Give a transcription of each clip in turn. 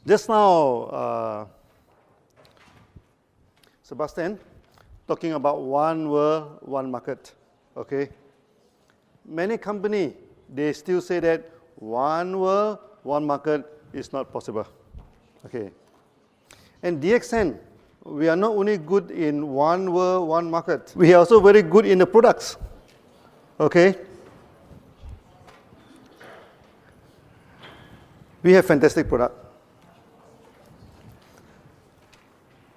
Just now, Sebastian, talking about one world, one market, okay? Many companies, they still say that one world, one market is not possible, okay? And DXN, we are not only good in one world, one market, we are also very good in the products, okay? We have fantastic product.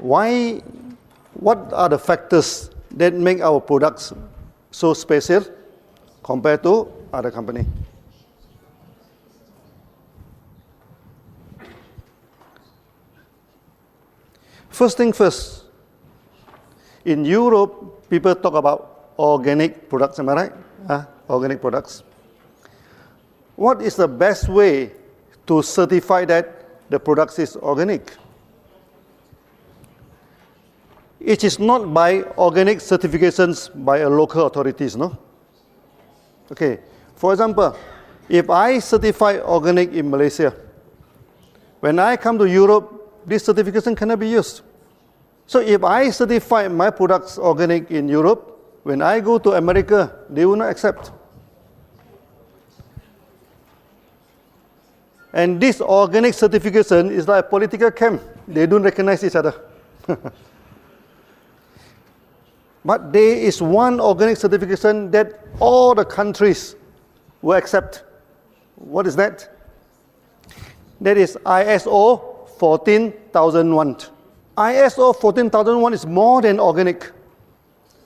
What are the factors that make our products so special compared to other company? First thing first, in Europe, people talk about organic products, am I right? Organic products. What is the best way to certify that the product is organic? It is not by organic certifications by a local authorities, no? Okay, for example, if I certify organic in Malaysia, when I come to Europe, this certification cannot be used. So if I certify my products organic in Europe, when I go to America, they will not accept. And this organic certification is like a political camp. They don't recognize each other. But there is one organic certification that all the countries will accept. What is that? That is ISO 14001. ISO 14001 is more than organic.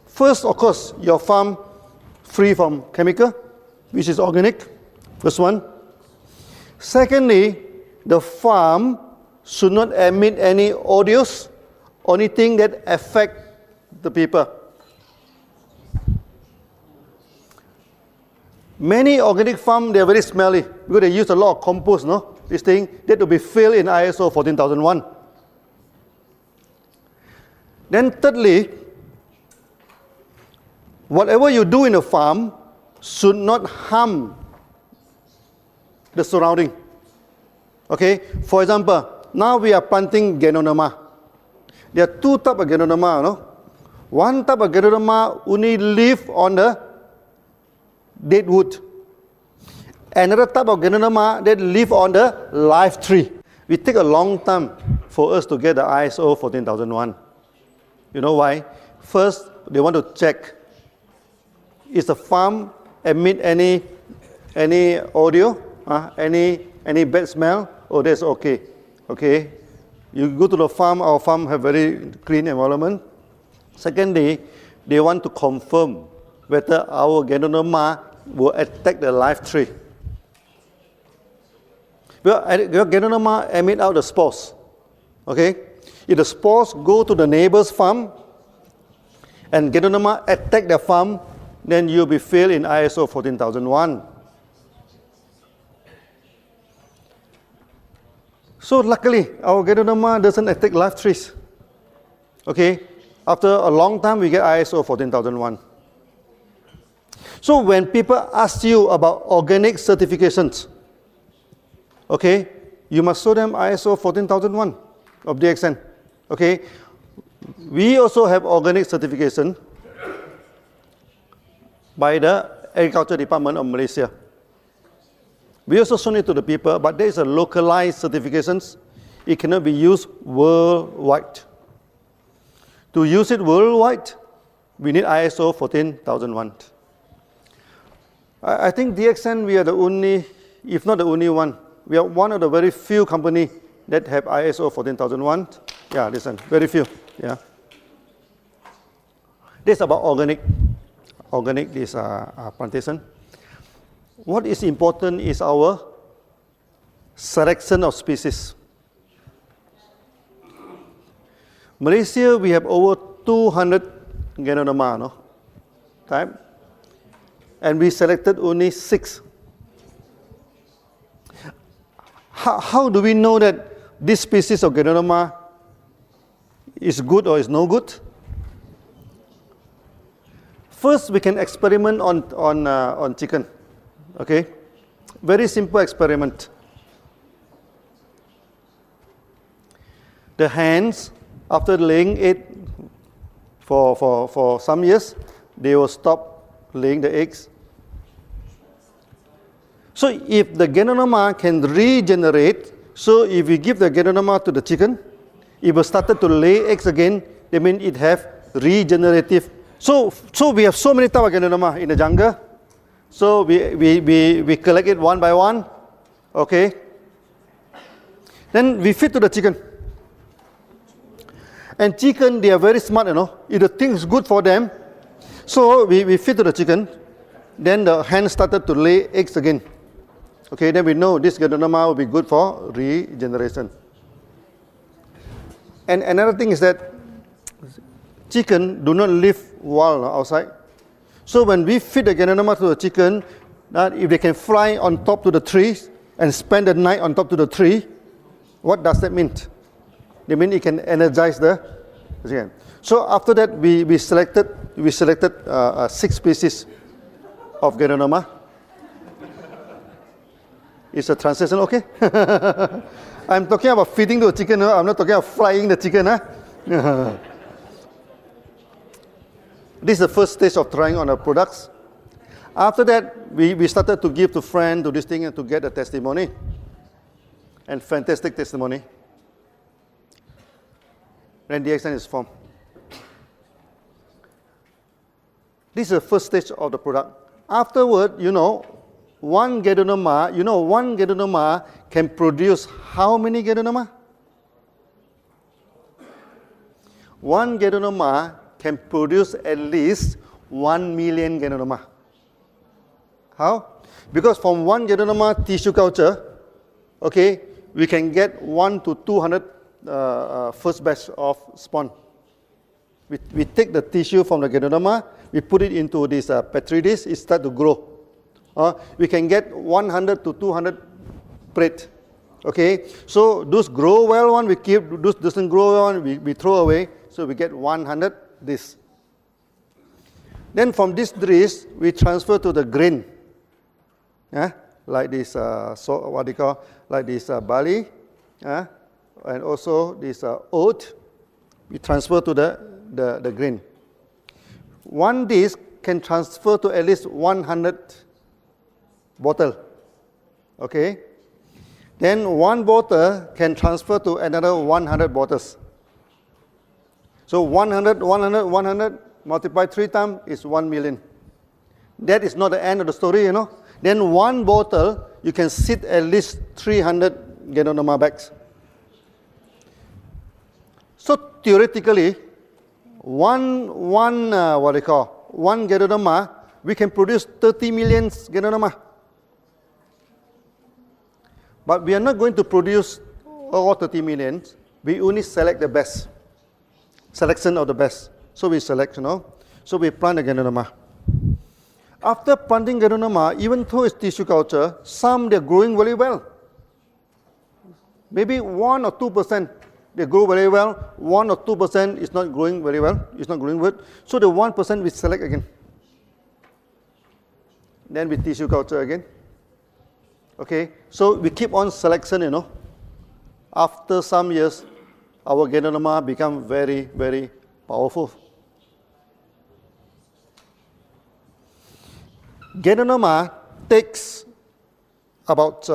First, of course, your farm free from chemical, which is organic. First one. Secondly, the farm should not emit any odors or anything that affect the people. Many organic farms, they are very smelly because they use a lot of compost, no? This thing, that will be filled in ISO 14001. Then thirdly, whatever you do in a farm should not harm the surrounding. Okay? For example, now we are planting Ganoderma. There are two types of Ganoderma, no? One type of Ganoderma only live on the dead wood. Another type of Ganoderma that live on the live tree. It take a long time for us to get the ISO 14001. You know why? First, they want to check, is the farm emit any audio, any bad smell? Oh, that's okay. Okay. You go to the farm, our farm have very clean environment. Secondly, they want to confirm whether our Ganoderma will attack the live tree. Well, Ganoderma emit out the spores. Okay? If the spores go to the neighbor's farm and Ganoderma attack the farm, then you'll be failed in ISO 14001. So luckily, our Ganoderma doesn't attack live trees. Okay? After a long time, we get ISO 14001. So when people ask you about organic certifications, okay, you must show them ISO 14001 of DXN. Okay? We also have organic certification by the Agriculture Department of Malaysia. We also show it to the people, but there is a localized certifications. It cannot be used worldwide. To use it worldwide, we need ISO 14001. I think DXN, we are the only, if not the only one, we are one of the very few companies that have ISO 14001. Yeah, listen, very few. Yeah. This is about organic. Organic, this plantation. What is important is our selection of species. Malaysia, we have over 200 Ganoderma, no? Type. And we selected only 6. How do we know that this species of Ganoderma is good or is no good? First, we can experiment on chicken. Okay? Very simple experiment. The hens, after laying egg for some years, they will stop laying the eggs. So if the ganoderma can regenerate, so if we give the ganoderma to the chicken, it will start to lay eggs again, that means it have regenerative. So we have so many types of ganoderma in the jungle. So we collect it one by one, okay? Then we feed to the chicken. And chicken, they are very smart, you know. If the thing is good for them, so we feed to the chicken. Then the hen started to lay eggs again. Okay, then we know this ganoderma will be good for regeneration. And another thing is that chicken do not live wild outside. So when we feed the ganoderma to the chicken, if they can fly on top to the trees and spend the night on top to the tree, what does that mean? They mean it can energize the chicken. So after that, we selected 6 species of ganoderma. Is the translation okay? I'm talking about feeding the chicken. I'm not talking about frying the chicken. This is the first stage of trying on our products. After that, we started to give to friends, to this thing, and to get a testimony. And fantastic testimony. Then the action is formed. This is the first stage of the product. Afterward, one ganoderma can produce how many ganoderma? One ganoderma can produce at least 1 million ganoderma. How? Because from one ganoderma tissue culture, okay, we can get 1 to 200 first batch of spawn. We take the tissue from the ganoderma, we put it into this petri dish, it starts to grow. We can get 100 to 200 plate. Okay, so those grow well one we keep, those doesn't grow well one we throw away. So we get 100 this. Then from this dish we transfer to the grain. Like this, like this barley, and also this oat. We transfer to the grain. One dish can transfer to at least 100 bottle. Okay. Then one bottle can transfer to another 100 bottles. So 100 multiplied 3 times is 1 million. That is not the end of the story, Then one bottle, you can sit at least 300 ganoderma bags. So theoretically, one ganoderma, we can produce 30 million ganoderma. But we are not going to produce all 30 million. We only select the best. Selection of the best. So we select, So we plant the ganoderma. After planting ganoderma, even though it's tissue culture, some they're growing very well. Maybe 1 or 2% they grow very well. 1 or 2% is not growing very well. It's not growing good. So the 1% we select again. Then we tissue culture again. Okay, so we keep on selection, After some years, our ganoderma become very, very powerful. Ganoderma takes about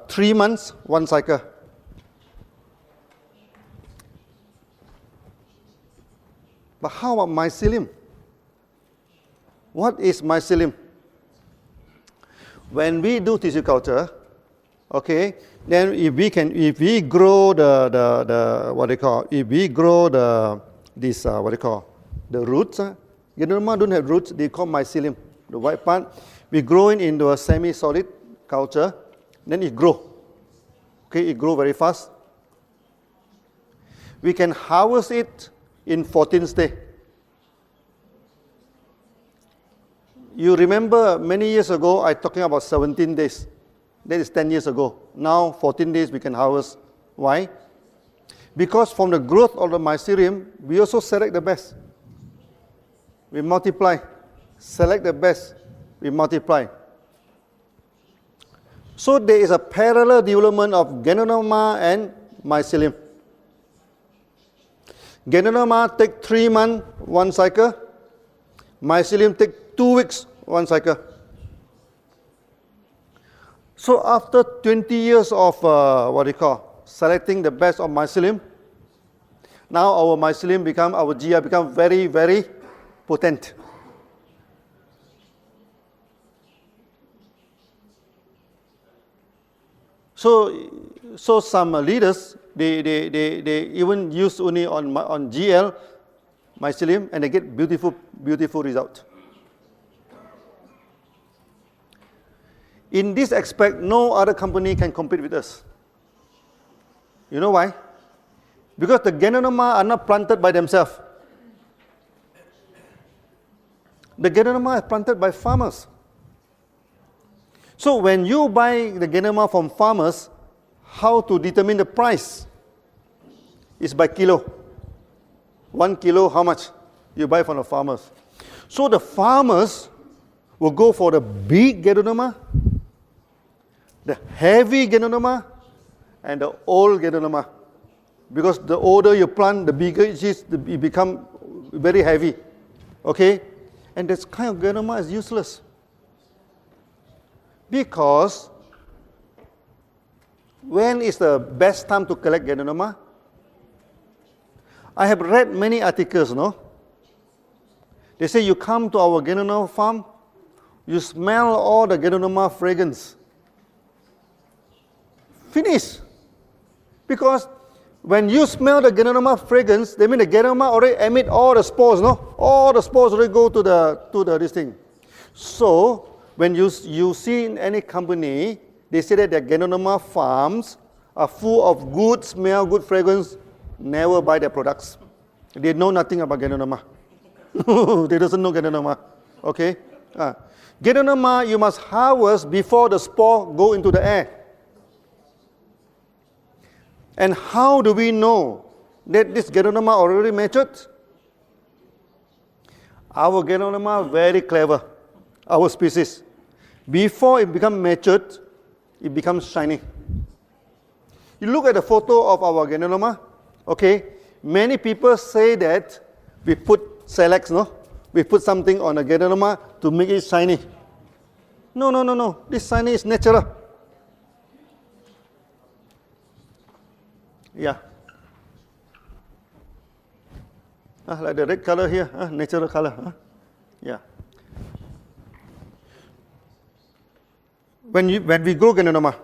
3 months, one cycle. But how about mycelium? What is mycelium? When we do tissue culture, okay, then if we grow the roots, ganoderma don't have roots, they call mycelium, the white part. We grow it into a semi-solid culture, then it grow. Okay, it grow very fast. We can harvest it in 14th day. You remember many years ago, I talking about 17 days. That is 10 years ago. Now, 14 days we can harvest. Why? Because from the growth of the mycelium, we also select the best. We multiply. Select the best. We multiply. So there is a parallel development of ganoderma and mycelium. Ganoderma take 3 months, 1 cycle. Mycelium take 2 weeks, 1 cycle. So after 20 years of selecting the best of mycelium, now our mycelium become, our GI become very, very potent. So some leaders, they even use only on GL mycelium and they get beautiful result. In this aspect, no other company can compete with us. You know why? Because the Ganoderma are not planted by themselves. The Ganoderma are planted by farmers. So when you buy the Ganoderma from farmers, how to determine the price? Is by kilo. 1 kilo, how much? You buy from the farmers. So the farmers will go for the big Ganoderma, the heavy Ganoderma, and the old Ganoderma. Because the older you plant, the bigger it is, it become very heavy. Okay? And this kind of Ganoderma is useless. Because when is the best time to collect Ganoderma? I have read many articles, no? They say you come to our Ganoderma farm, you smell all the Ganoderma fragrance. Finish. Because when you smell the Ganoderma fragrance, that means the Ganoderma already emit all the spores, no? All the spores already go to this thing. So when you see in any company, they say that their Ganoderma farms are full of good smell, good fragrance. Never buy their products. They know nothing about Ganoderma. They doesn't know Ganoderma. Okay? Ganoderma you must harvest before the spore go into the air. And how do we know that this Ganoderma already matured? Our Ganoderma very clever. Our species. Before it becomes matured, it becomes shiny. You look at the photo of our Ganoderma, okay? Many people say that we put Selex, no? We put something on a Ganoderma to make it shiny. No. This shiny is natural. Yeah. Like the red color here, natural color. Yeah. When we grow Ganoderma,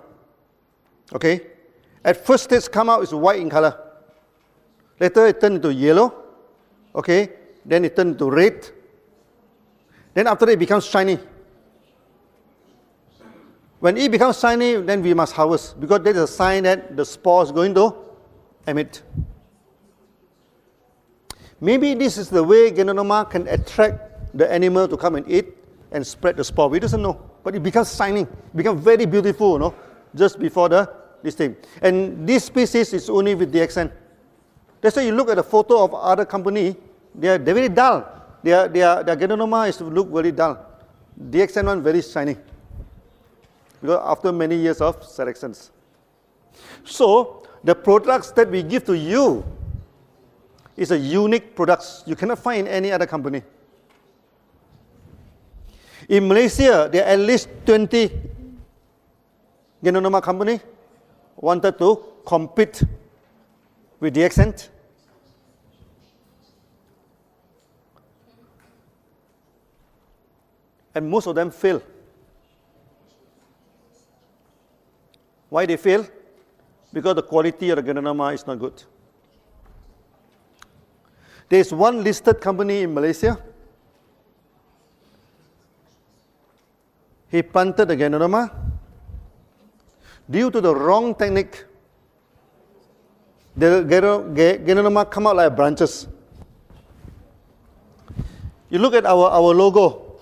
okay, at first stage come out is white in color. Later it turns into yellow, okay, then it turns into red. Then after that it becomes shiny. When it becomes shiny, then we must harvest because that is a sign that the spore is going to emit. Maybe this is the way Ganoderma can attract the animal to come and eat and spread the spore. We doesn't know. But it becomes shining, becomes very beautiful, no? Just before this thing. And this species is only with DXN. That's why you look at the photo of other company, they're very dull. Their Ganoderma is look very dull. DXN one very shiny. Because after many years of selections. So the products that we give to you is a unique products. You cannot find in any other company. In Malaysia, there are at least 20 Ganoderma company wanted to compete with DXN. And most of them fail. Why they fail? Because the quality of the Ganoderma is not good. There is one listed company in Malaysia. He planted the Ganoderma. Due to the wrong technique, the Ganoderma come out like branches. You look at our logo.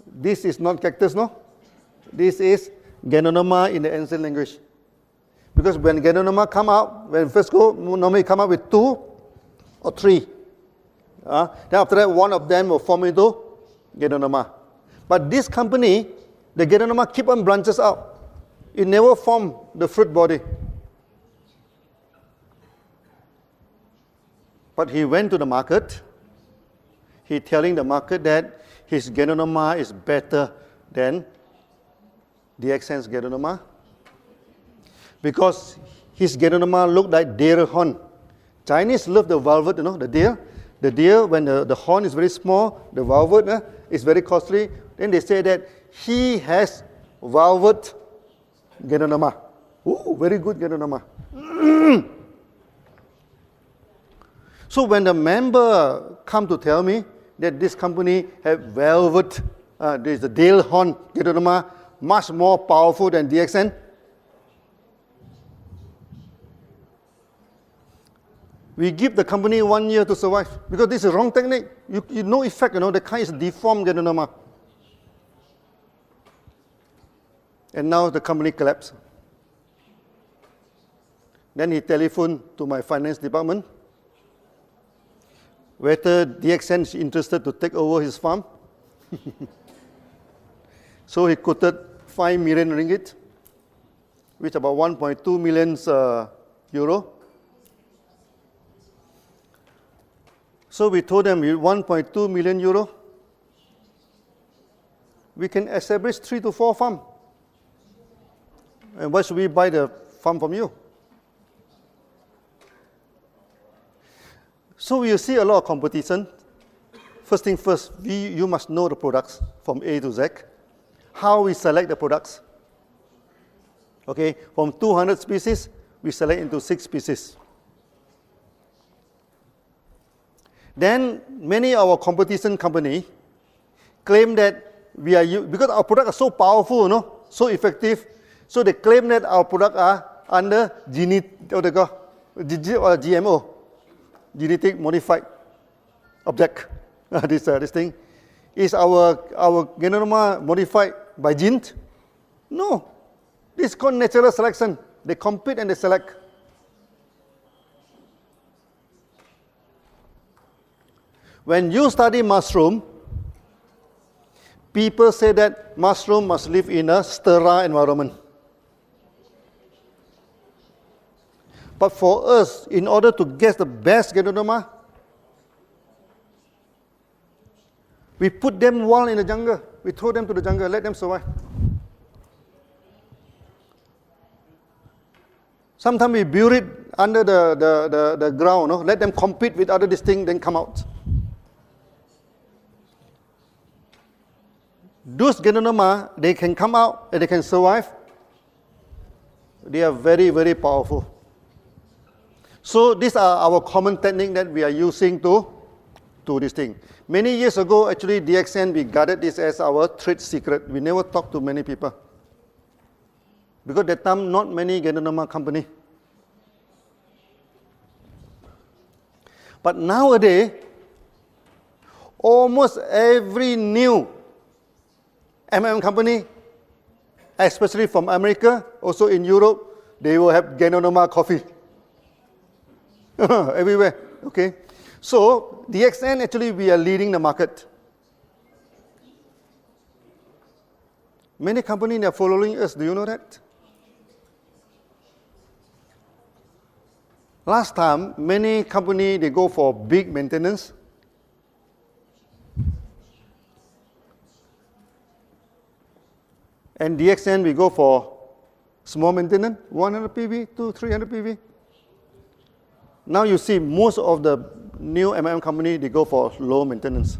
This is not cactus, no? This is Ganoderma in the ancient language. Because when Ganoderma come out, when first go, normally come out with 2 or 3. Then after that, one of them will form into Ganoderma. But this company, the Ganoderma keep on branches out. It never form the fruit body. But he went to the market. He telling the market that his Ganoderma is better than DXN's Ganoderma because his Ganoderma looked like deer horn. Chinese love the velvet, the deer. The deer, when the horn is very small, the velvet is very costly. Then they say that he has velvet Ganoderma. Ooh, very good Ganoderma. So when the member come to tell me that this company have velvet, there's a deer horn Ganoderma, much more powerful than DXN, we give the company 1 year to survive because this is wrong technique. You no effect, the kind is deformed Ganoderma. And now the company collapsed. Then he telephoned to my finance department whether DXN is interested to take over his farm. So he quoted 5 million ringgit, which is about 1.2 million euro. So we told them, with 1.2 million euro, we can establish 3 to 4 farms. And why should we buy the farm from you? So you see a lot of competition. First thing first, you must know the products from A to Z. How we select the products. Okay, from 200 species, we select into 6 species. Then many of our competition company claim that we are, because our products are so powerful, so effective, so they claim that our products are under GMO, genetic modified object. This thing. Is our Ganoderma modified by genes? No. This is called natural selection. They compete and they select. When you study mushroom, people say that mushroom must live in a sterile environment. But for us, in order to get the best Ganoderma, we put them wild in the jungle. We throw them to the jungle, let them survive. Sometimes we bury it under the ground, let them compete with other distinct, then come out. Those Ganoderma, they can come out and they can survive. They are very, very powerful. So these are our common technique that we are using to this thing. Many years ago, actually, DXN, we guarded this as our trade secret. We never talked to many people. Because at that time, not many Ganoderma company. But nowadays, almost every new company, especially from America, also in Europe, they will have Ganoderma coffee. Everywhere, okay? So, DXN, actually, we are leading the market. Many companies are following us. Do you know that? Last time, many companies, they go for big maintenance. And DXN, we go for small maintenance, 100 PV to 300 PV. Now you see most of the new company, they go for low maintenance.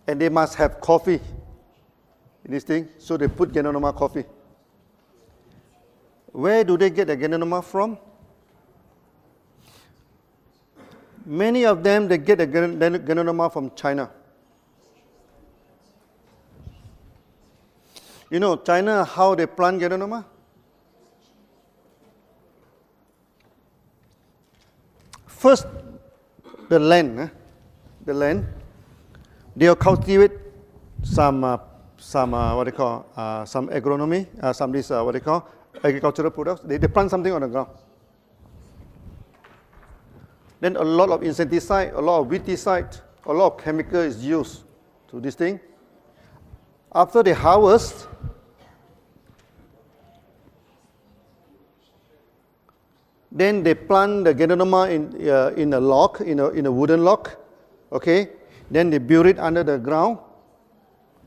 And they must have coffee in this thing, so they put Ganoderma coffee. Where do they get the Ganoderma from? Many of them, they get the Ganoderma from China. You know, China, how they plant Ganoderma? First, the land, they'll cultivate some agronomy, agricultural products. They plant something on the ground. Then a lot of insecticide, a lot of weedicide, a lot of chemical is used to this thing. After they harvest, Then they plant the Ganoderma in a log, in a wooden log. Okay? Then they bury it under the ground.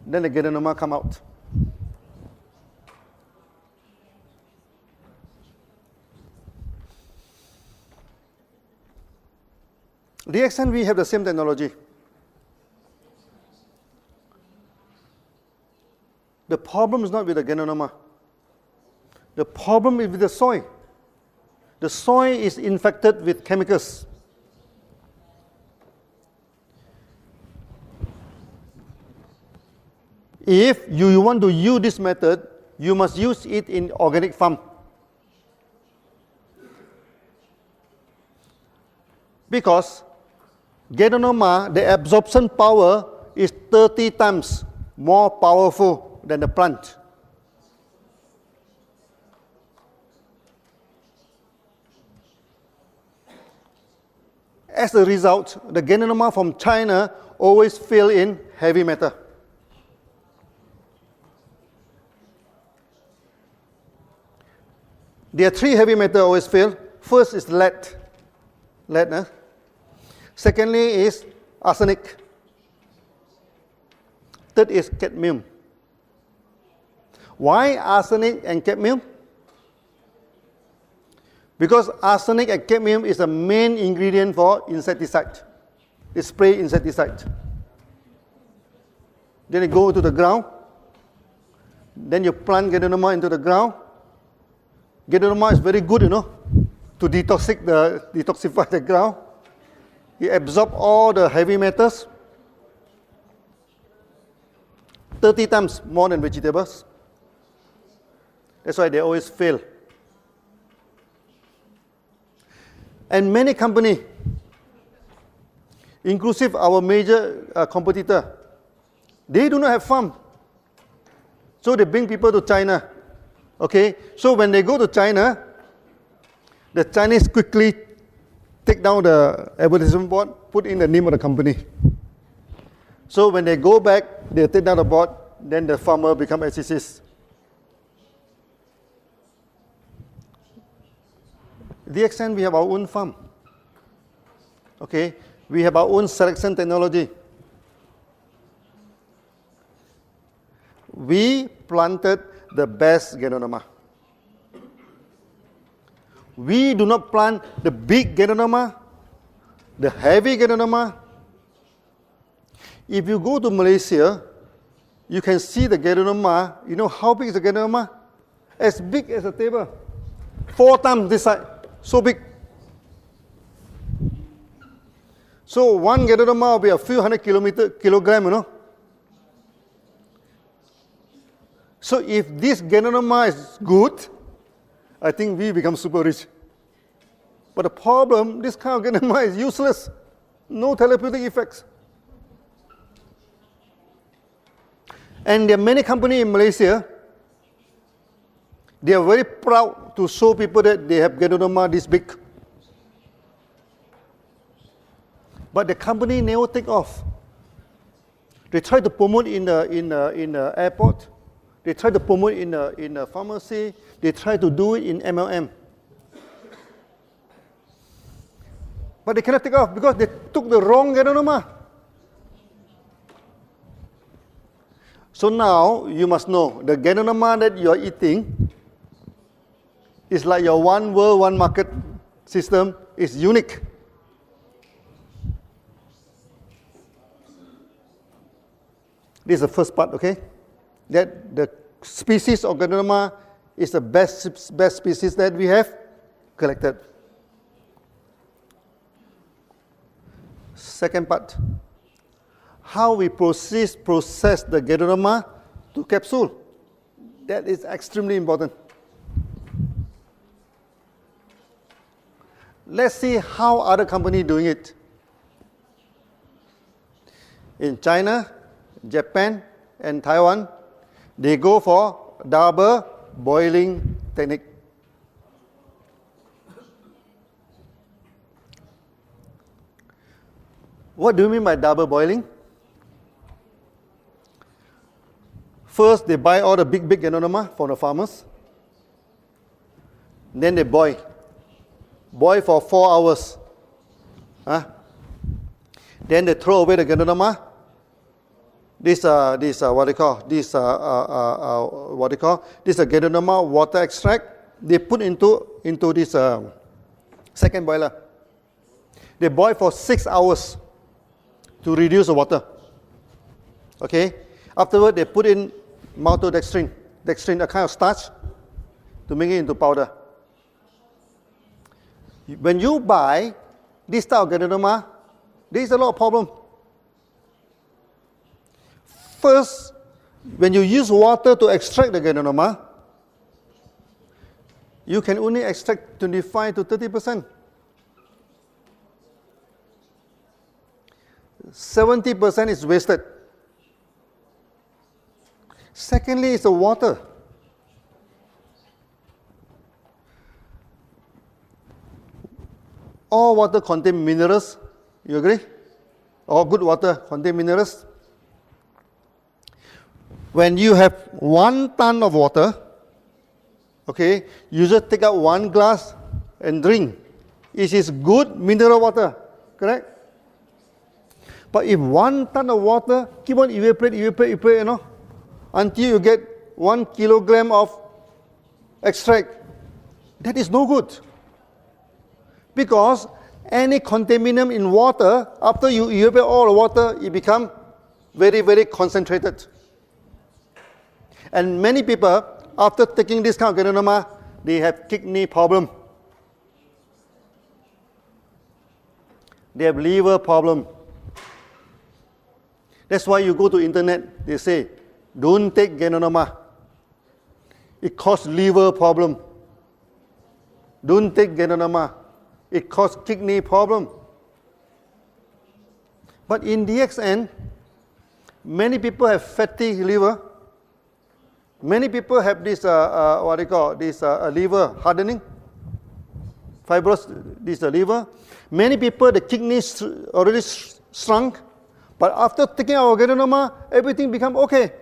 Then the Ganoderma come out. DXN, we have the same technology. The problem is not with the Ganoderma. The problem is with the soil. The soil is infected with chemicals. If you want to use this method, you must use it in organic farm. Because Ganoderma, the absorption power is 30 times more powerful than the plant. As a result, the Ganoderma from China always fail in heavy metal. There are 3 heavy metals always fail. First is lead. Secondly is arsenic. Third is cadmium. Why arsenic and cadmium? Because arsenic and cadmium is the main ingredient for insecticide. They spray insecticide. Then you go to the ground. Then you plant Ganoderma into the ground. Ganoderma is very good, to detoxify the ground. It absorbs all the heavy metals 30 times more than vegetables. That's why they always fail. And many companies, inclusive our major competitor, they do not have farm. So they bring people to China. Okay, so when they go to China, the Chinese quickly take down the advertisement board, put in the name of the company. So when they go back, they take down the board, then the farmer become SCCs. DXN, we have our own farm. Okay, we have our own selection technology. We planted the best Ganoderma. We do not plant the big Ganoderma, the heavy Ganoderma. If you go to Malaysia, you can see the Ganoderma. You know how big is the Ganoderma? As big as a table. 4 times this size. So big. So one Ganoderma will be a few hundred kilograms, So if this Ganoderma is good, I think we become super rich. But the problem, this kind of Ganoderma is useless. No therapeutic effects. And there are many companies in Malaysia, they are very proud to show people that they have Ganoderma this big. But the company never take off. They try to promote in the airport. They try to promote in the pharmacy. They try to do it in MLM. But they cannot take off because they took the wrong Ganoderma. So now you must know the Ganoderma that you are eating is like your one world, one market system is unique. This is the first part, okay? That the species of Ganoderma is the best species that we have collected. Second part, how we process the Ganoderma to capsule. That is extremely important. Let's see how other companies doing it. In China, Japan, and Taiwan, they go for double boiling technique. What do you mean by double boiling? First, they buy all the big Ganoderma from the farmers. Then they boil. boil for 4 hours. Huh? Then they throw away the Ganoderma. This what they call this Ganoderma water extract. They put into this second boiler. They boil for 6 hours to reduce the water. Okay. Afterward, they put in maltodextrin, a kind of starch, to make it into powder. When you buy this type of Ganoderma, there is a lot of problem. First, when you use water to extract the Ganoderma, you can only extract 25 to 30%. 70% is wasted. Secondly, it's the water. All water contain minerals. You agree? All good water contain minerals. When you have 1 ton of water, okay, you just take out 1 glass and drink. It is good mineral water, correct? But if 1 ton of water keep on evaporate, you know, until you get 1 kilogram of extract, that is no good. Because any contaminant in water, after you evaporate all the water, it becomes very, very concentrated. And many people, after taking this kind of Ganoderma, they have kidney problem. They have liver problem. That's why you go to internet, they say, don't take Ganoderma. It causes liver problem. Don't take Ganoderma. It causes kidney problem. But in DXN, many people have fatty liver. Many people have this, liver hardening, fibrous, this liver. Many people, the kidneys already shrunk. But after taking our Ganoderma, everything become okay.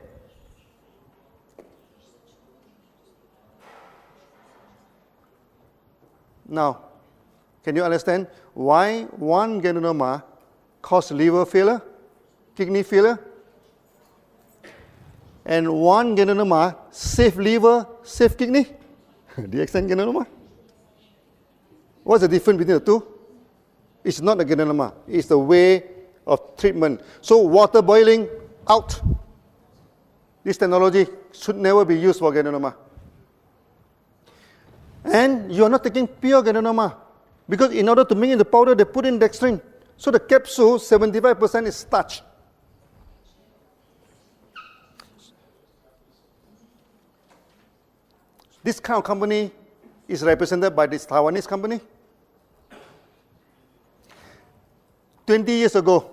Now, can you understand why 1 Ganoderma causes liver failure, kidney failure? And 1 Ganoderma save liver, save kidney? DXN Ganoderma? What's the difference between the two? It's not the Ganoderma, it's the way of treatment. So water boiling, out. This technology should never be used for Ganoderma. And you are not taking pure Ganoderma, because in order to make it the powder, they put in dextrin. So the capsule, 75% is starch. This kind of company is represented by this Taiwanese company. 20 years ago,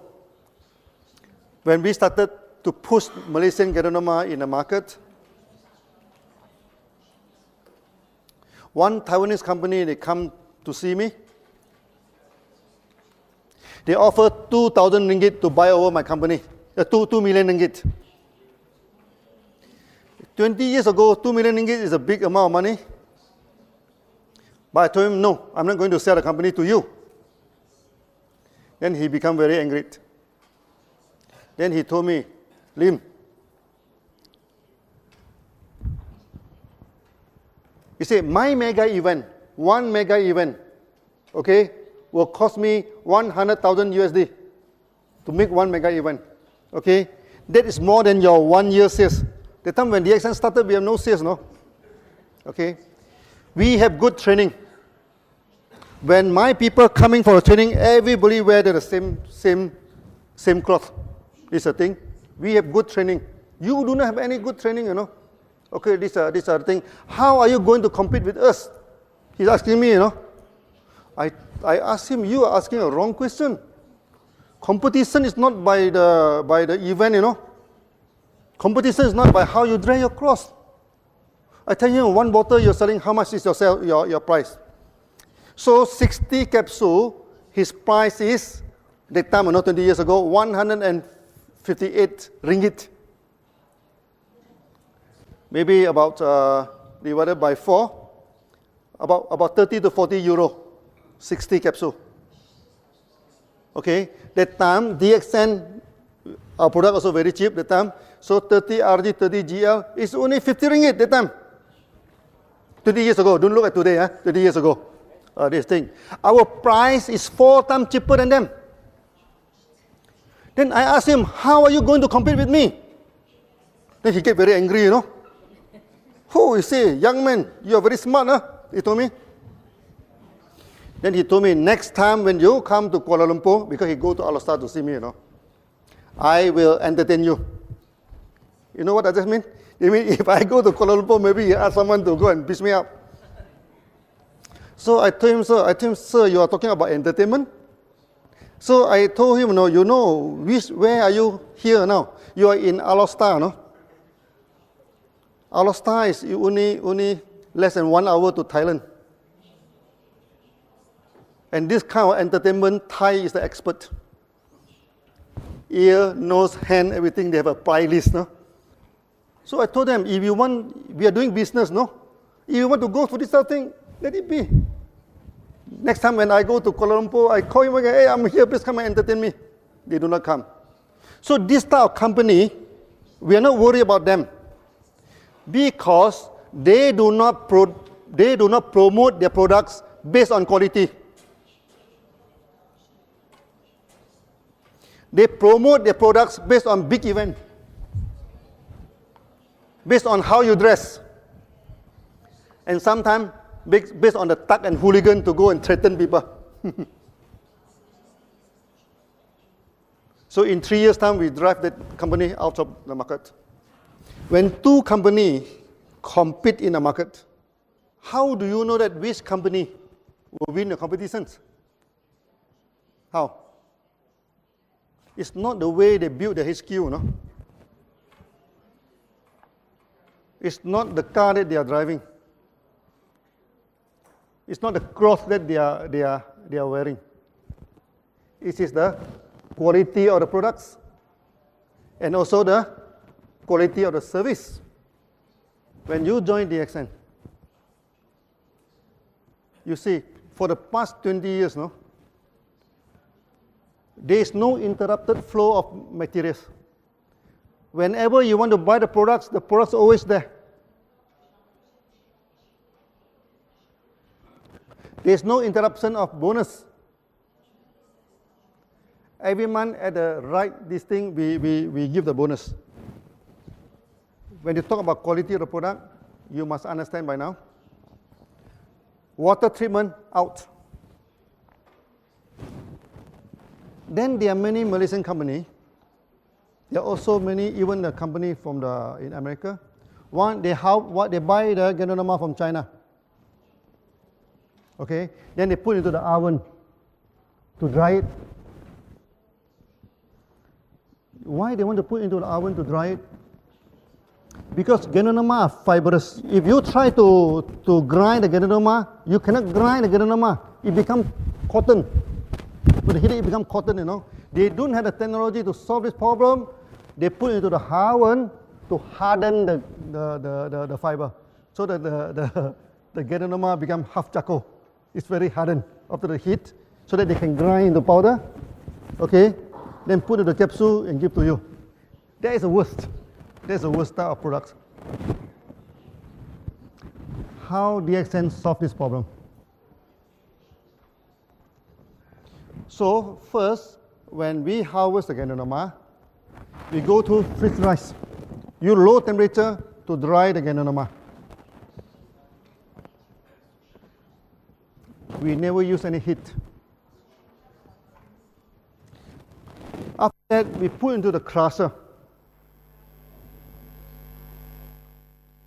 when we started to push Malaysian Ganoderma in the market, one Taiwanese company, they come to see me. They offer 2,000 ringgit to buy over my company, 2 million ringgit. 20 years ago, 2 million ringgit is a big amount of money. But I told him, no, I'm not going to sell the company to you. Then he became very angry. Then he told me, Lim, he said, my mega event, 1 mega event, okay, will cost me 100,000 USD to make 1 mega event. Okay, that is more than your 1 year sales. The time when DXN started, we have no sales, no? Okay, we have good training. When my people coming for a training, everybody wear the same cloth. This is a thing. We have good training. You do not have any good training, you know. Okay, this is the thing. How are you going to compete with us? He's asking me, you know. I asked him, you are asking a wrong question. Competition is not by the event, you know. Competition is not by how you dry your cloth. I tell you, 1 bottle you're selling, how much is your price? So 60 capsule, his price is, that time, not 20 years ago, 158 ringgit. Maybe about, divided by 4, about 30 to 40 euro. 60 capsule. Okay, that time DXN, our product also very cheap that time. So 30 RG, 30 GL is only 50 ringgit that time. 20 years ago, don't look at today, 20 years ago. This thing. Our price is 4 times cheaper than them. Then I asked him, how are you going to compete with me? Then he get very angry, you know. Oh, you say, young man, you are very smart, huh? He told me. Then he told me, next time when you come to Kuala Lumpur, because he go to Al-Star to see me, you know, I will entertain you. You know what does that mean? It means if I go to Kuala Lumpur, maybe he ask someone to go and pick me up. So I told him, sir, you are talking about entertainment? So I told him, no, you know, where are you here now? You are in Al-Star, no? Al-Star is only less than 1 hour to Thailand. And this kind of entertainment, Thai is the expert. Ear, nose, hand, everything, they have a price list, no? So I told them, if you want, we are doing business, no? If you want to go for this sort of thing, let it be. Next time when I go to Kuala Lumpur, I call him again, hey, I'm here, please come and entertain me. They do not come. So this type of company, we are not worried about them because they do not promote their products based on quality. They promote their products based on big event, based on how you dress, and sometimes based on the thug and hooligan to go and threaten people. So in 3 years' time, we drive that company out of the market. When 2 companies compete in a market, how do you know that which company will win the competitions? How? It's not the way they build the HQ, no? It's not the car that they are driving. It's not the clothes that they are wearing. It is the quality of the products and also the quality of the service. When you join DXN, you see, for the past 20 years, no, there is no interrupted flow of materials. Whenever you want to buy the products are always there. There is no interruption of bonus. Every month at the right this thing, we give the bonus. When you talk about quality of the product, you must understand by now. Water treatment, out. Then there are many Malaysian companies. There are also many, even the company from in America. One, they buy the Ganoderma from China. Okay, then they put it into the oven to dry it. Why they want to put it into the oven to dry it? Because Ganoderma are fibrous. If you try to grind the Ganoderma, you cannot grind the Ganoderma. It becomes cotton. With the heat, it becomes cotton, you know. They don't have the technology to solve this problem. They put it into the oven to harden the fiber, so that the Ganoderma become half charcoal. It's very hardened after the heat, so that they can grind the powder, okay, then put in the capsule and give to you. That is the worst. That's the worst type of product. How DXN solve this problem? So first, when we harvest the Ganoderma, we go to freeze rice. Use low temperature to dry the Ganoderma. We never use any heat. After that, we put into the crusher.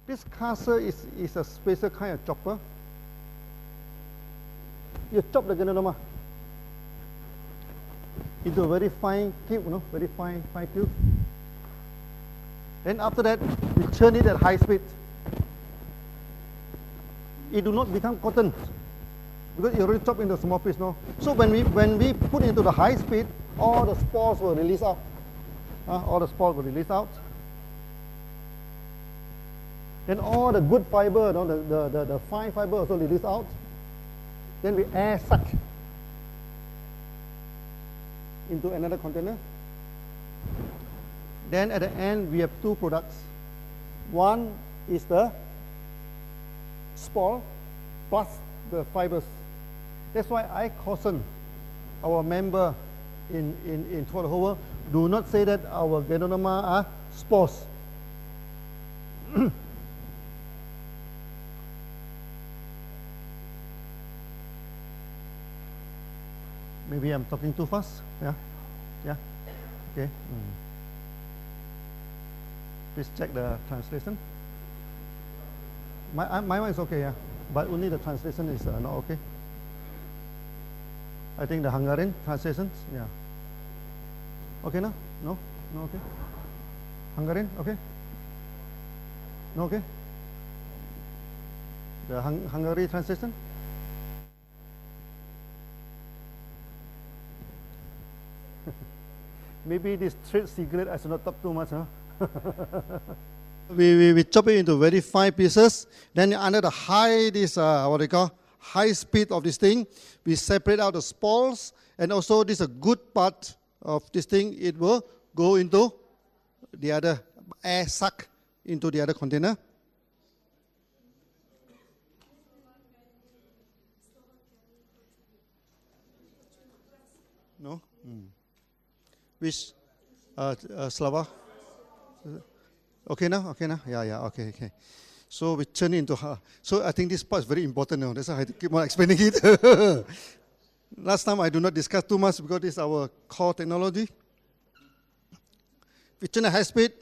This crusher is a special kind of chopper. You chop the Ganoderma into a very fine cube, you know, very fine cube. Then after that, we churn it at high speed. It do not become cotton, because you already chop into small piece, no? So when we put into the high speed, all the spores will release out. All the spores will release out. Then all the good fiber, you know, the fine fiber also release out. Then we air suck into another container. Then at the end, we have two products. One is the spore plus the fibers. That's why I caution our member in throughout the whole world, do not say that our Ganoderma are spores. Maybe I'm talking too fast. Yeah? Yeah? Okay. Please check the translation. My one is okay, yeah. But only the translation is not okay. I think the Hungarian translations, yeah. Okay, no? No? No, okay? Hungarian, okay? No, okay? The Hungary translation? Maybe this trade secret, I should not talk too much, huh? we chop it into very fine pieces. Then under the high, what they call, high speed of this thing, we separate out the spores, and also this is a good part of this thing, it will go into the other, air suck into the other container. No? Which Slava? Okay now? Okay now? Yeah, okay. So we turn it into her. So I think this part is very important now. That's why I have to keep on explaining it. Last time I do not discuss too much because this is our core technology. We turn at high speed,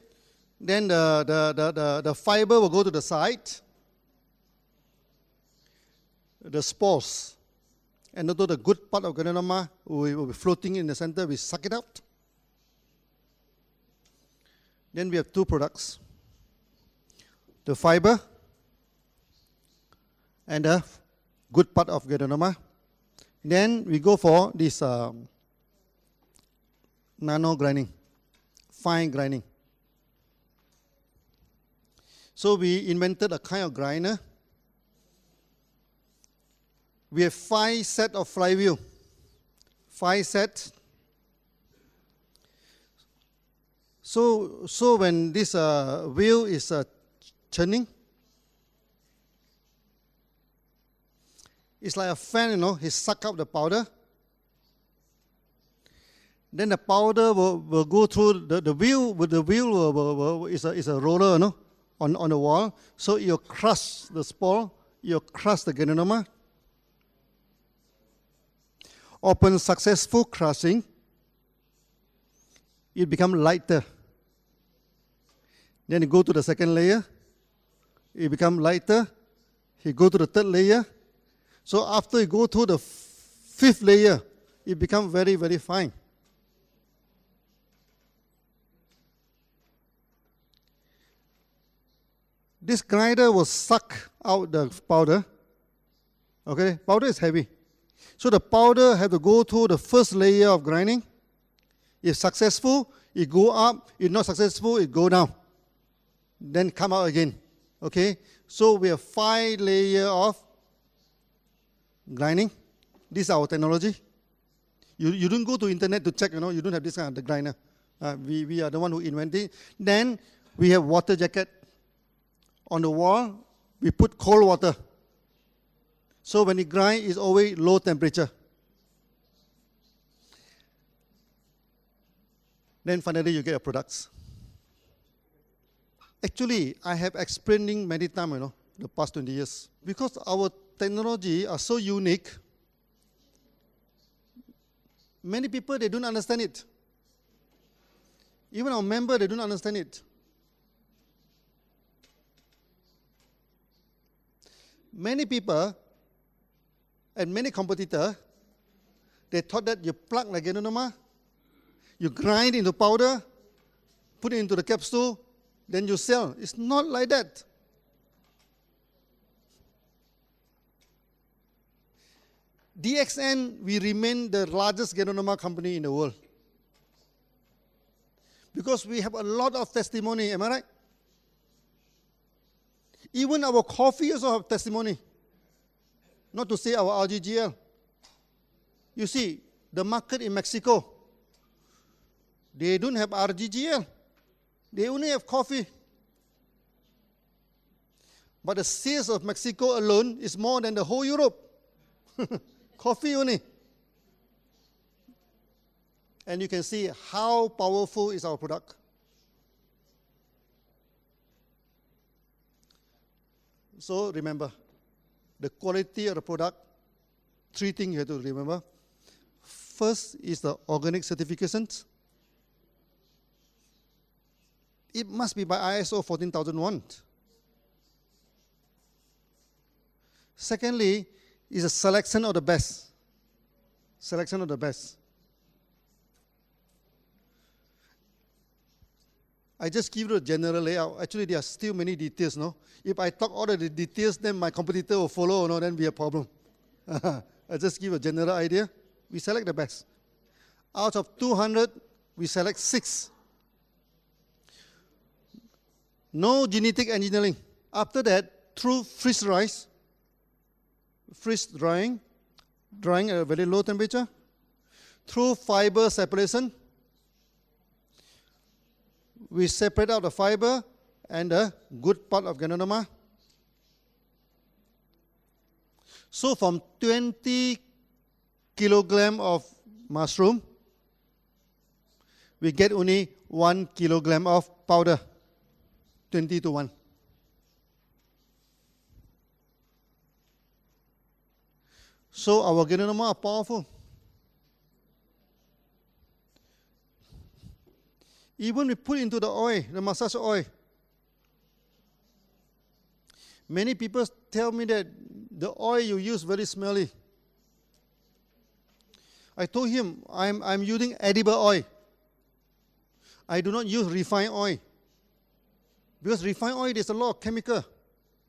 then the fiber will go to the side. The spores, and although the good part of Ganoderma will be floating in the center, we suck it out. Then we have two products. The fiber and the good part of Ganoderma. Then we go for this nano grinding, fine grinding. So we invented a kind of grinder. We have 5 sets of flywheel. 5 sets. So when this wheel is turning, it's like a fan, he suck up the powder. Then the powder will go through the wheel. With the wheel is a roller, on the wall. So you crush the spore, you crush the Ganoderma. Upon successful crushing, it becomes lighter. Then you go to the second layer, it becomes lighter. You go to the third layer. So after you go to the 5th layer, it becomes very, very fine. This grinder will suck out the powder. Okay, powder is heavy. So the powder have to go through the first layer of grinding. If successful, it go up. If not successful, it go down. Then come out again. Okay? So we have 5 layers of grinding. This is our technology. You don't go to internet to check, you don't have this kind of grinder. We are the one who invented it. Then we have water jacket. On the wall, we put cold water. So when it grinds, it's always low temperature. Then finally, you get your products. Actually, I have explaining many times, the past 20 years. Because our technology are so unique, many people, they don't understand it. Even our members, they don't understand it. Many people and many competitors, they thought that you plug the Ganoderma, you grind into powder, put it into the capsule, then you sell. It's not like that. DXN, we remain the largest Ganoderma company in the world. Because we have a lot of testimony, am I right? Even our coffee also have testimony. Not to say our RGGL. You see, the market in Mexico, They don't have RGGL. They only have coffee. But the sales of Mexico alone is more than the whole Europe. Coffee only. And you can see how powerful is our product. So remember, the quality of the product, 3 things you have to remember. First is the organic certifications. It must be by ISO 14001. Secondly, is a selection of the best. Selection of the best. I just give you a general layout. Actually, there are still many details, no? If I talk all of the details, then my competitor will follow, no? Then be a problem. I just give a general idea. We select the best. Out of 200, we select 6. No genetic engineering. After that, through freeze drying at a very low temperature, through fiber separation, we separate out the fiber and the good part of Ganoderma. So from 20 kilogram of mushroom, we get only 1 kilogram of powder, 20 to 1. So our Ganoderma are powerful. Even we put into the oil, the massage oil. Many people tell me that the oil you use very smelly. I told him I'm using edible oil. I do not use refined oil. Because refined oil there's a lot of chemical.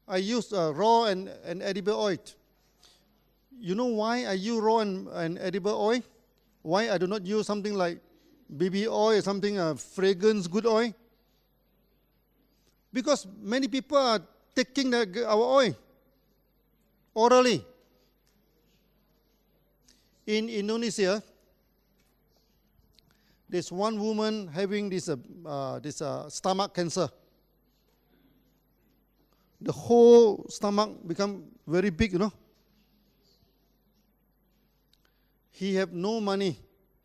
I use raw and edible oil. You know why I use raw and edible oil? Why I do not use something like baby oil or something, fragrance, good oil? Because many people are taking our oil orally. In Indonesia, there's one woman having this stomach cancer. The whole stomach become very big, you know. He have no money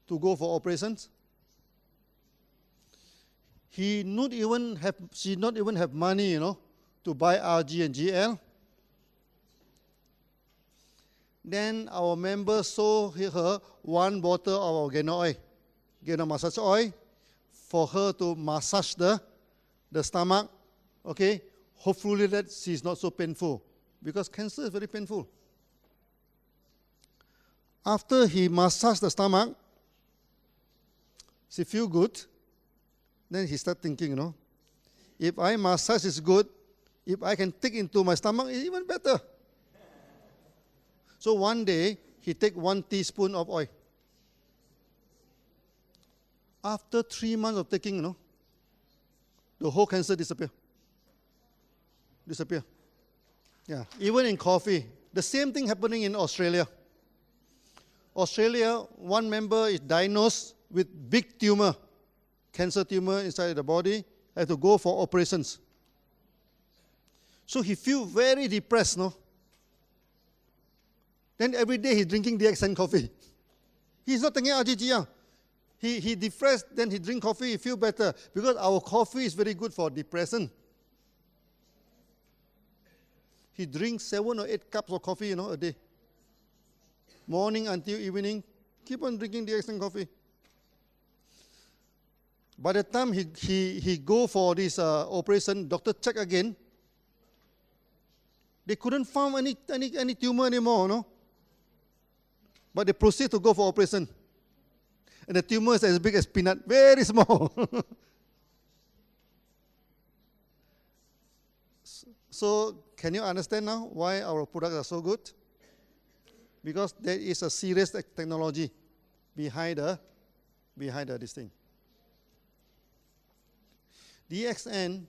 to go for operations. She not even have money, you know, to buy RG and GL. Then our members sold her 1 bottle of our Gano oil, Gano massage oil, for her to massage the stomach. Okay, hopefully that she's not so painful, because cancer is very painful. After he massaged the stomach, she feel good. Then he start thinking, you know, if I massage is good, if I can take into my stomach, it's even better. So one day, he take 1 teaspoon of oil. After 3 months of taking, you know, the whole cancer disappear. Yeah, even in coffee. The same thing happening in Australia. Australia, one member is diagnosed with big tumor, cancer tumor inside the body, had to go for operations. So he feel very depressed, no? Then every day he's drinking DXN coffee. He's not taking RGGR. He depressed, then he drink coffee, he feel better. Because our coffee is very good for depression. He drinks 7 or 8 cups of coffee, you know, a day. Morning until evening, keep on drinking DXN coffee. By the time he go for this operation, doctor check again. They couldn't find any tumor anymore, no? But they proceed to go for operation. And the tumor is as big as peanut, very small. So, can you understand now why our products are so good? Because there is a serious technology behind this thing. DXN,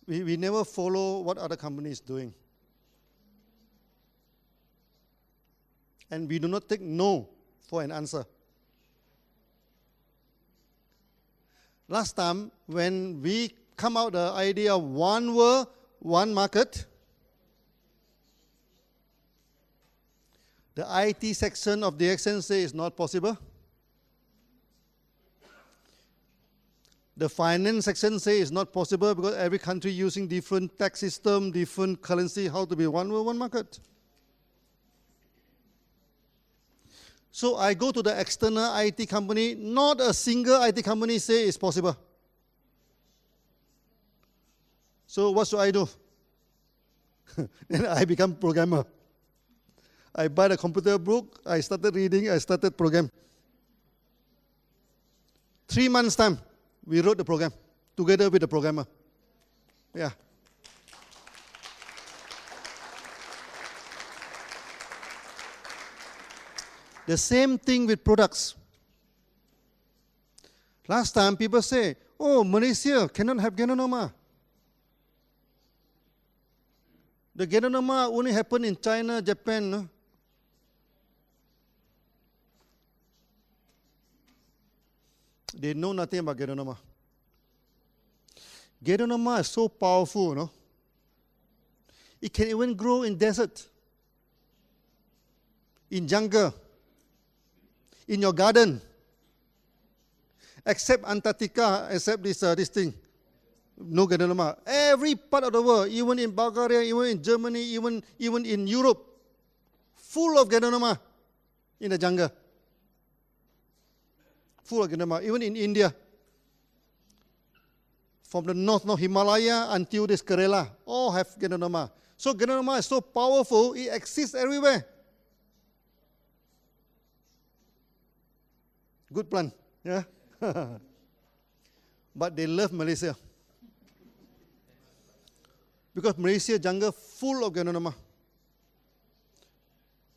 we never follow what other companies doing. And we do not take no for an answer. last time when we come out the idea of one world, one market, the IT section of the Exchange say it's not possible. The finance section say it's not possible because every country using different tax system, different currency, how to be one world, one market. So I go to the external IT company, not a single IT company say it's possible. So what should I do? Then I become programmer. I buy the computer book, I started reading, I started program. 3 months time, we wrote the program together with the programmer. Yeah. The same thing with products. Last time people say, oh, Malaysia cannot have Genonoma. The Genonoma only happen in China, Japan. No? They know nothing about Genonoma. Genonoma is so powerful, no? It can even grow in desert, in jungle, in your garden, except Antarctica, except this thing. No Genonoma. Every part of the world, even in Bulgaria, even in Germany, even in Europe, full of Genonoma in the jungle. Full of Genonoma, even in India. From the north Himalaya until this Kerala, all have Genonoma. So Genonoma is so powerful, it exists everywhere. Good plan, yeah? But they love Malaysia. Because Malaysia jungle full of Genonoma.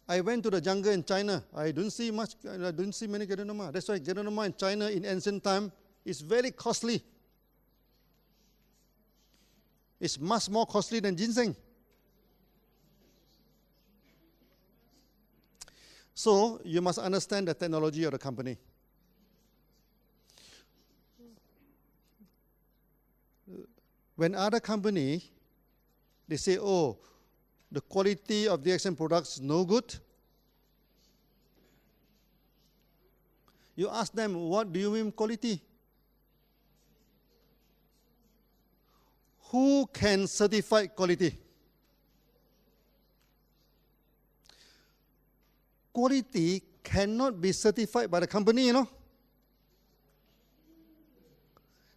I went to the jungle in China. I don't see many Genonoma. That's why Genonoma in China in ancient time is very costly. It's much more costly than ginseng. So you must understand the technology of the company. When other company, they say, oh, the quality of the DXN products is no good. You ask them, what do you mean quality? Who can certify quality? Quality cannot be certified by the company, you know.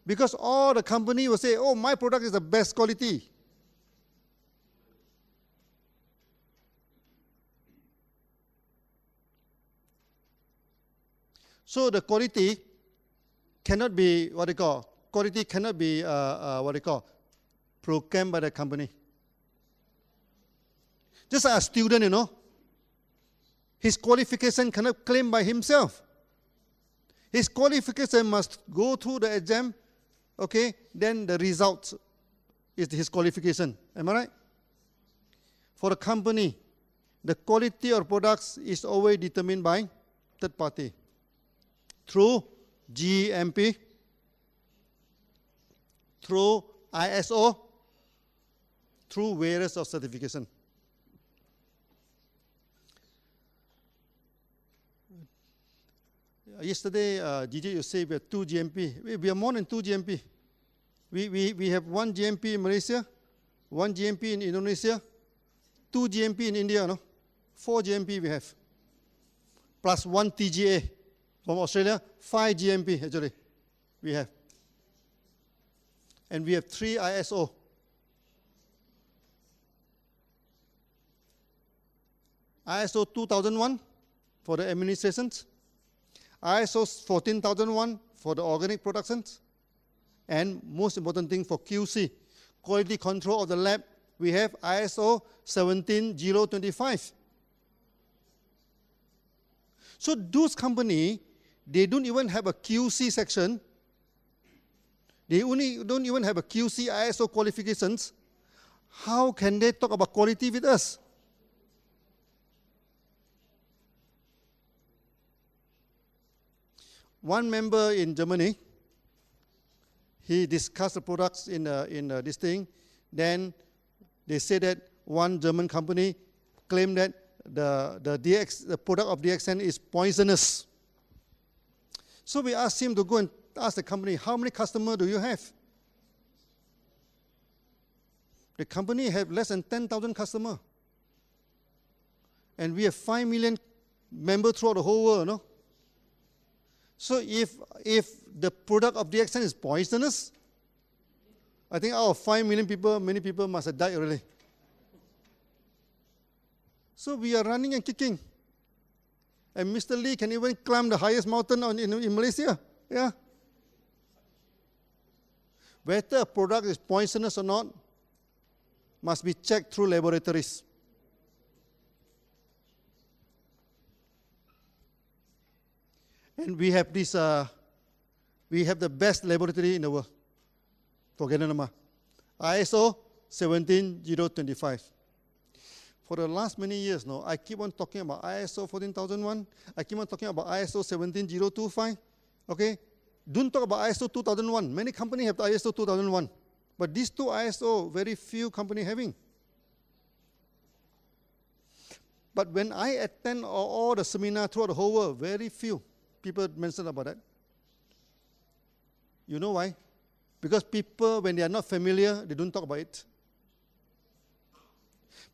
Because all the company will say, oh, my product is the best quality. So the quality cannot be quality cannot be programmed by the company. Just like a student, you know, his qualification cannot claim by himself. His qualification must go through the exam, okay, then the result is his qualification. Am I right? For a company, the quality of products is always determined by third party through GMP, through ISO, through various of certification. Yesterday, GJ, you say we have 2 GMP. We are more than 2 GMP. We have 1 GMP in Malaysia, 1 GMP in Indonesia, 2 GMP in India, no? 4 GMP we have. Plus 1 TGA from Australia, 5 GMP actually we have. And we have 3 ISO. ISO 2001 for the administrations, ISO 14001 for the organic productions, and most important thing for QC, quality control of the lab, we have ISO 17025. So those companies, they don't even have a QC section. They don't even have a QC ISO qualifications. How can they talk about quality with us? One member in Germany, he discussed the products in this thing. Then they said that one German company claimed that the product of DXN is poisonous. So we asked him to go and ask the company, how many customers do you have? The company have less than 10,000 customers. And we have 5 million members throughout the whole world, no? So if the product of DXN is poisonous, I think out of 5 million people, many people must have died already. So we are running and kicking. And Mr. Lee can even climb the highest mountain in Malaysia. Yeah. Whether a product is poisonous or not must be checked through laboratories. And we have this, we have the best laboratory in the world for Genonoma, ISO 17025. For the last many years now, I keep on talking about ISO 14001. I keep on talking about ISO 17025. Okay? Don't talk about ISO 2001. Many companies have the ISO 2001. But these two ISO, very few companies having. But when I attend all the seminars throughout the whole world, very few people mention about that. You know why? Because people, when they are not familiar, they don't talk about it.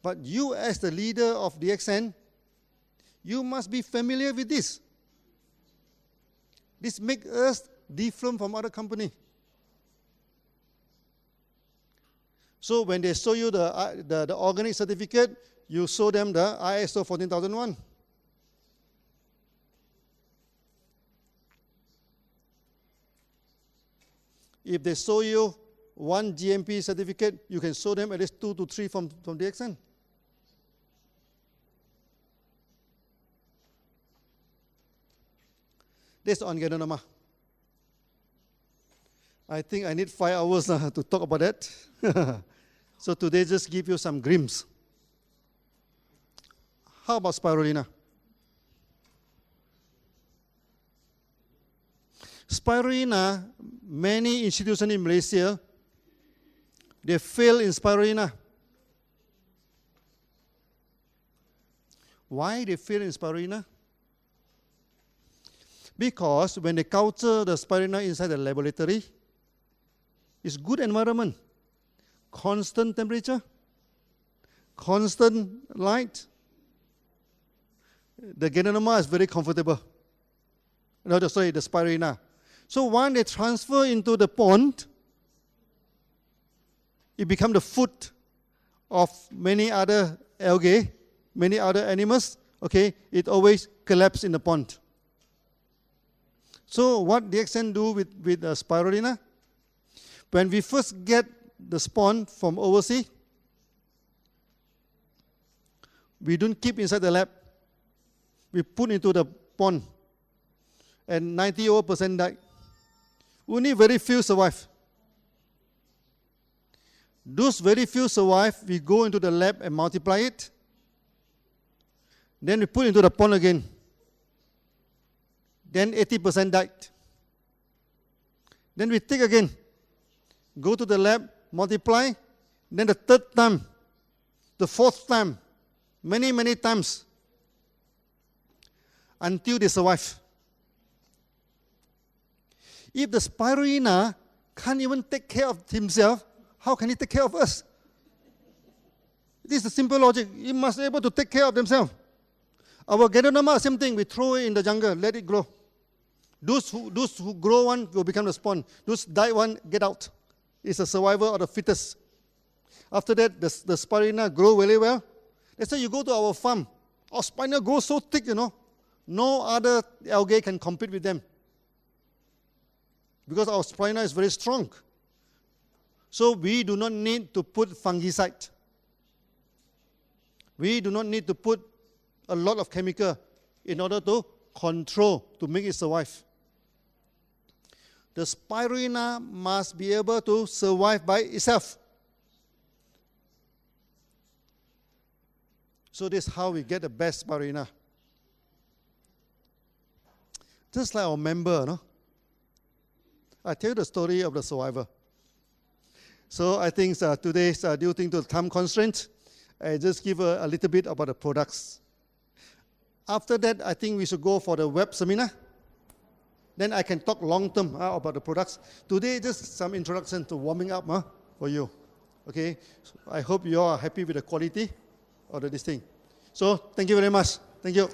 But you, as the leader of DXN, you must be familiar with this. This makes us different from other companies. So when they show you the organic certificate, you show them the ISO 14001. If they show you one GMP certificate, you can show them at least 2 to 3 from DXN. That's on Genonoma. I think I need 5 hours to talk about that. So today just give you some glimpse. How about spirulina? Spirulina, many institutions in Malaysia, they fail in spirulina. Why they fail in spirulina? Because when they culture the spirulina inside the laboratory, it's good environment, constant temperature, constant light. The Genonoma is very comfortable. No, sorry, the spirulina. So when they transfer into the pond, it becomes the food of many other algae, many other animals. Okay, it always collapses in the pond. So what DXN do with spirulina? When we first get the spawn from overseas, we don't keep inside the lab. We put into the pond, and 90% died. Only very few survive. Those very few survive, we go into the lab and multiply it. Then we put into the pond again. Then 80% died. Then we take again, go to the lab, multiply. Then the third time, the fourth time, many times, until they survive. If the spirulina can't even take care of himself, how can he take care of us? This is the simple logic. He must be able to take care of themselves. Our Genonoma, same thing. We throw it in the jungle, let it grow. Those who grow one will become the spawn. Those die one, get out. It's a survival of the fittest. After that, the spirulina grow very well. That's why you go to our farm. Our spirulina grows so thick, you know. No other algae can compete with them. Because our spirulina is very strong. So we do not need to put fungicide. We do not need to put a lot of chemical in order to control, to make it survive. The spirulina must be able to survive by itself. So this is how we get the best spirulina. Just like our member, no? I tell you the story of the survivor. So I think today, due to the time constraint, I just give a little bit about the products. After that, I think we should go for the web seminar. Then I can talk long term about the products. Today, just some introduction to warming up for you. Okay, so I hope you are happy with the quality of this thing. So thank you very much. Thank you.